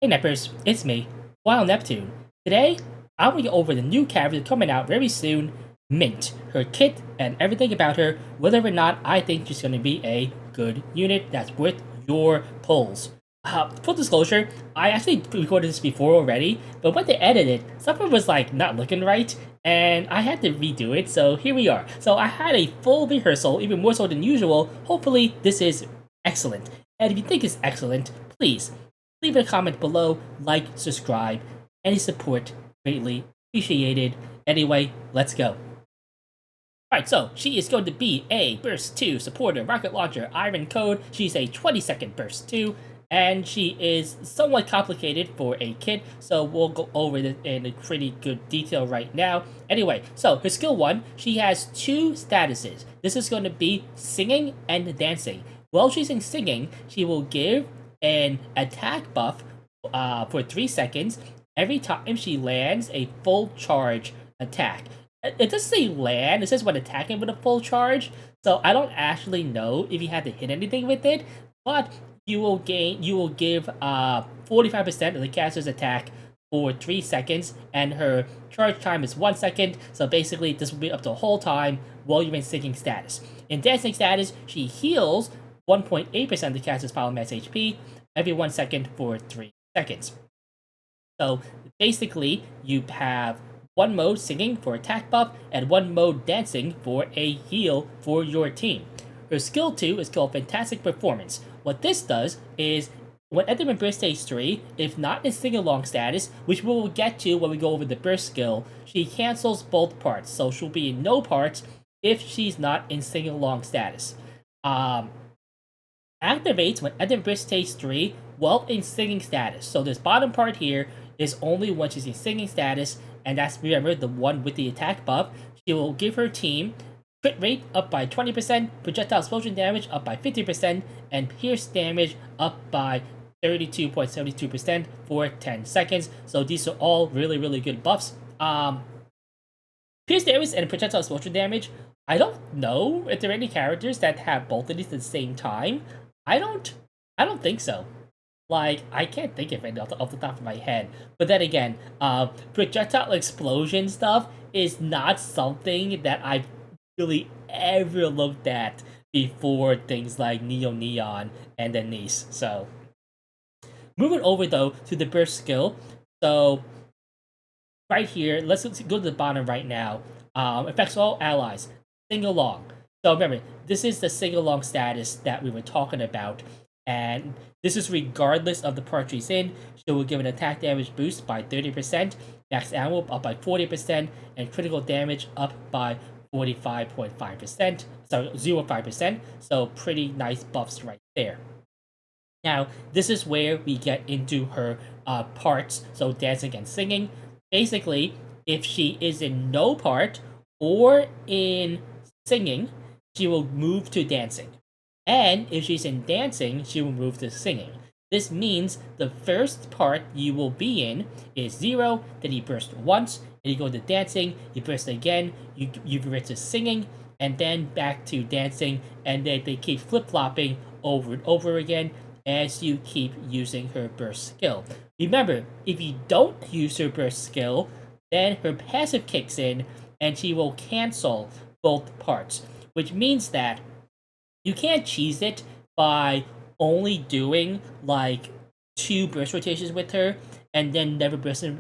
Hey Neppers, it's me, Wild Neptune. Today, I'm going to go over the new character coming out very soon, Mint, her kit, and everything about her, whether or not I think she's going to be a good unit that's worth your pulls. Full disclosure, I actually recorded this before already, but when they edited it, something was like not looking right, and I had to redo it, so here we are. So I had a full rehearsal, even more so than usual. Hopefully, this is excellent. And if you think it's excellent, please leave a comment below, like, subscribe. Any support greatly appreciated. Anyway, let's go. Alright, so she is going to be a Burst 2 supporter, rocket launcher, iron code. She's a 20-second Burst 2, and she is somewhat complicated for a kid, so we'll go over it in a pretty good detail right now. Anyway, so her skill 1, she has 2 statuses. This is going to be singing and dancing. While she's in singing, she will give an attack buff for 3 seconds every time she lands a full charge attack. It doesn't say land, it says when attacking with a full charge, so I don't actually know if you had to hit anything with it, but you will give 45% of the caster's attack for 3 seconds, and her charge time is 1 second, so basically this will be up the whole time while you're in singing status. In dancing status, she heals 1.8% of the caster's final max HP every 1 second for 3 seconds. So basically, you have one mode singing for attack buff and one mode dancing for a heal for your team. Her skill 2 is called Fantastic Performance. What this does is when entering Burst Stage 3, if not in sing-along status, which we will get to when we go over the Burst skill, she cancels both parts. So she'll be in no parts if she's not in sing-along status. Activates when entering Burst Stage 3 while in singing status. So this bottom part here is only when she's in singing status, and that's, remember, the one with the attack buff. She will give her team crit rate up by 20%, projectile explosion damage up by 50%, and pierce damage up by 32.72% for 10 seconds. So these are all really, really good buffs. Pierce damage and projectile explosion damage, I don't know if there are any characters that have both of these at the same time. I don't think so. Like, I can't think of it off the top of my head. But then again, projectile explosion stuff is not something that I've really ever looked at before things like Neo Neon and then Nice. So, moving over though to the burst skill. So, right here, let's go to the bottom right now. Affects all allies. Sing along. So remember, this is the sing along status that we were talking about. And this is regardless of the part she's in. She will give an attack damage boost by 30%, max ammo up by 40%, and critical damage up by 45.5%. Sorry, 0.5%. So pretty nice buffs right there. Now, this is where we get into her parts, so dancing and singing. Basically, if she is in no part or in singing, she will move to dancing. And if she's in dancing, she will move to singing. This means the first part you will be in is 0, then you burst once, and you go to dancing, you burst again, you revert to singing, and then back to dancing, and then they keep flip-flopping over and over again as you keep using her burst skill. Remember, if you don't use her burst skill, then her passive kicks in, and she will cancel both parts, which means that you can't cheese it by only doing like 2 burst rotations with her and then never bursting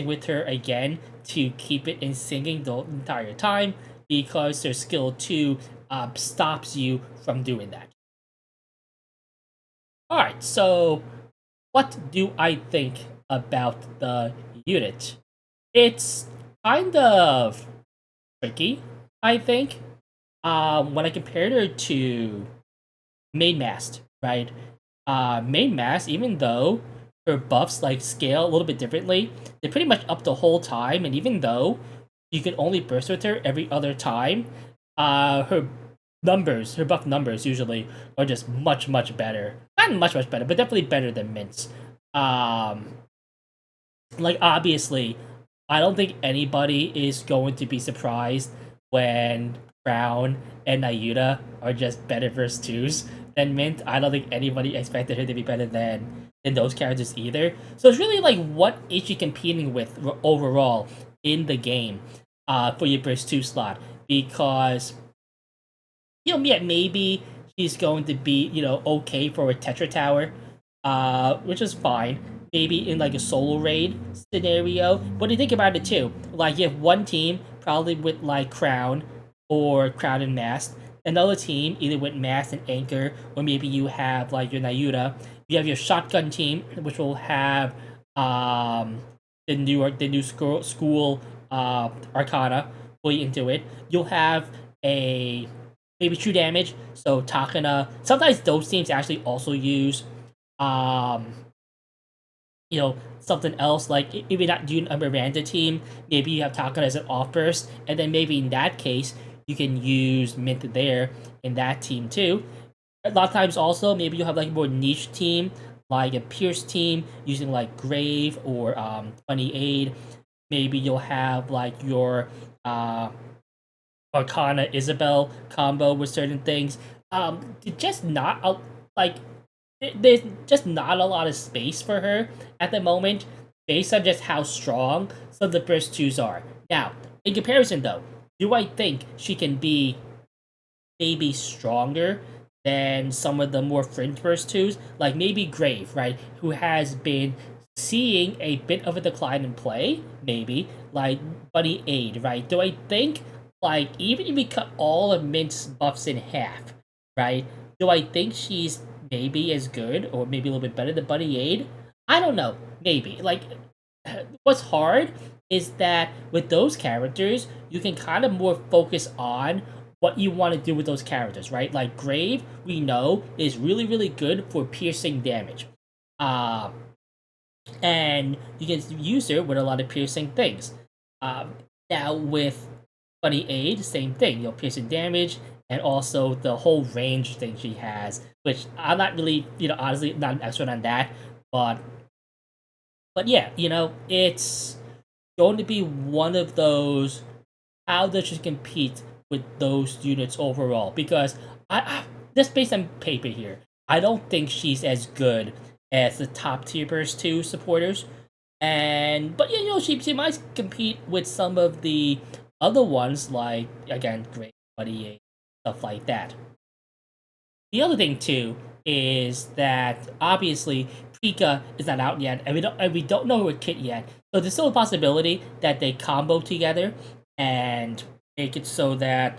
with her again to keep it in singing the entire time, because her skill 2 stops you from doing that. Alright, so what do I think about the unit? It's kind of tricky, I think. When I compared her to Main Mast, right? Main Mast, even though her buffs like scale a little bit differently, they're pretty much up the whole time, and even though you can only burst with her every other time, her buff numbers usually are just much, much better. Not much, much better, but definitely better than Mint's. Like, obviously, I don't think anybody is going to be surprised when Crown and Nayuta are just better versus 2s, than Mint. I don't think anybody expected her to be better than those characters either. So it's really like, what is she competing with overall in the game for your burst 2 slot? Because, yeah, maybe she's going to be, okay for a Tetra Tower, which is fine. Maybe in like a solo raid scenario. But you think about it too, like you have one team probably with like Crown or Crown and Mast, another team either with Mast and Anchor, or maybe you have like your Nayuta. You have your shotgun team, which will have the new school Arcana fully into it. You'll have a maybe true damage. So Takana. Sometimes those teams actually also use um something else, like if you're not doing a Miranda team, maybe you have Takana as an off burst, and then maybe in that case you can use Mint there in that team too. A lot of times also maybe you have like a more niche team, like a Pierce team using like Grave or Funny Aid. Maybe you'll have like your Arcana Isabel combo with certain things. Just not like there's just not a lot of space for her at the moment, based on just how strong some of the burst twos are. Now, in comparison though, do I think she can be maybe stronger than some of the more fringe burst twos? Like maybe Grave, right? Who has been seeing a bit of a decline in play, maybe, like Bunny Aid, right? Do I think, like, even if we cut all of Mint's buffs in half, right? Do I think she's maybe as good or maybe a little bit better than Bunny Aid? I don't know. Maybe. Like, what's hard is that with those characters, you can kind of more focus on what you want to do with those characters, right? Like Grave, we know, is really, really good for piercing damage. Uh, and you can use her with a lot of piercing things. Now with Bunny Aid, same thing. Piercing damage and also the whole range thing she has, which I'm not really, honestly, not an expert on that, but yeah, it's going to be one of those. How does she compete with those units overall? Because I just based on paper here, I don't think she's as good as the top tier burst 2 supporters. And but she might compete with some of the other ones, like again Great Buddy, stuff like that. The other thing too is that obviously Pika is not out yet, and we don't know her kit yet. So there's still a possibility that they combo together and make it so that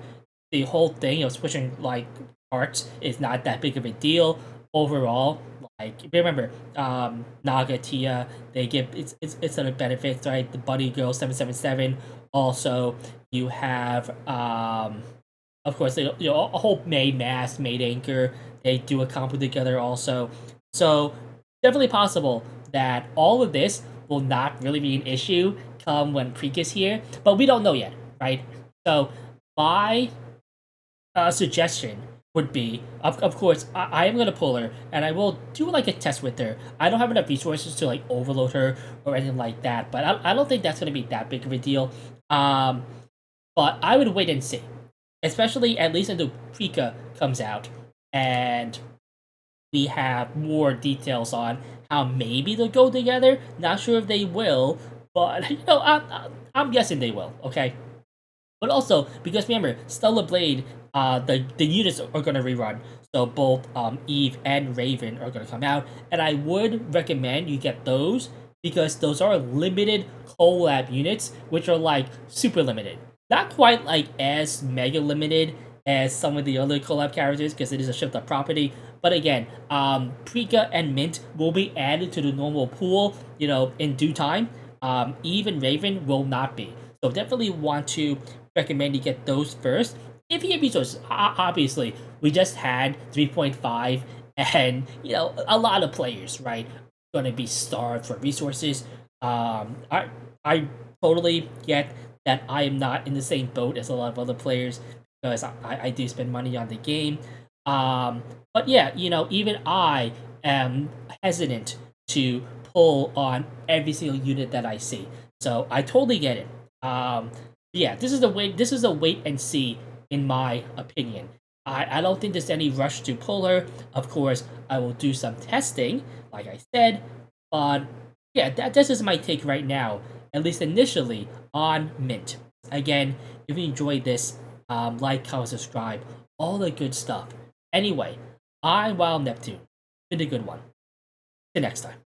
the whole thing of switching like parts is not that big of a deal overall. Like remember, Naga Tia, they give it's other benefits, right? The Buddy Girl 777. Also, you have of course, a whole Maid Mask, Maid Anchor. They do a combo together also. So definitely possible that all of this will not really be an issue come when Preek is here, but we don't know yet, right? So my suggestion would be, of course, I am gonna pull her, and I will do like a test with her. I don't have enough resources to like overload her or anything like that, but I don't think that's gonna be that big of a deal. But I would wait and see, especially at least until Pika comes out and we have more details on how maybe they'll go together. Not sure if they will, but I'm guessing they will. Okay, but also because remember, Stellar Blade, the units are gonna rerun, so both Eve and Raven are gonna come out, and I would recommend you get those because those are limited collab units, which are like super limited. Not quite like as mega limited as some of the other collab characters because it is a shift up property. But again, Prika and Mint will be added to the normal pool, in due time. Eve and Raven will not be. So definitely want to recommend you get those first. If you have resources, obviously, we just had 3.5 and, a lot of players, right, going to be starved for resources. I totally get that I am not in the same boat as a lot of other players because I do spend money on the game. But yeah, even I am hesitant to pull on every single unit that I see. So I totally get it. Yeah, this is a wait and see in my opinion. I don't think there's any rush to pull her. Of course, I will do some testing, like I said, but yeah, this is my take right now, at least initially, on Mint. Again, if you enjoyed this, like, comment, subscribe, all the good stuff. Anyway, I'm Wild Neptune. Been a good one. Till next time.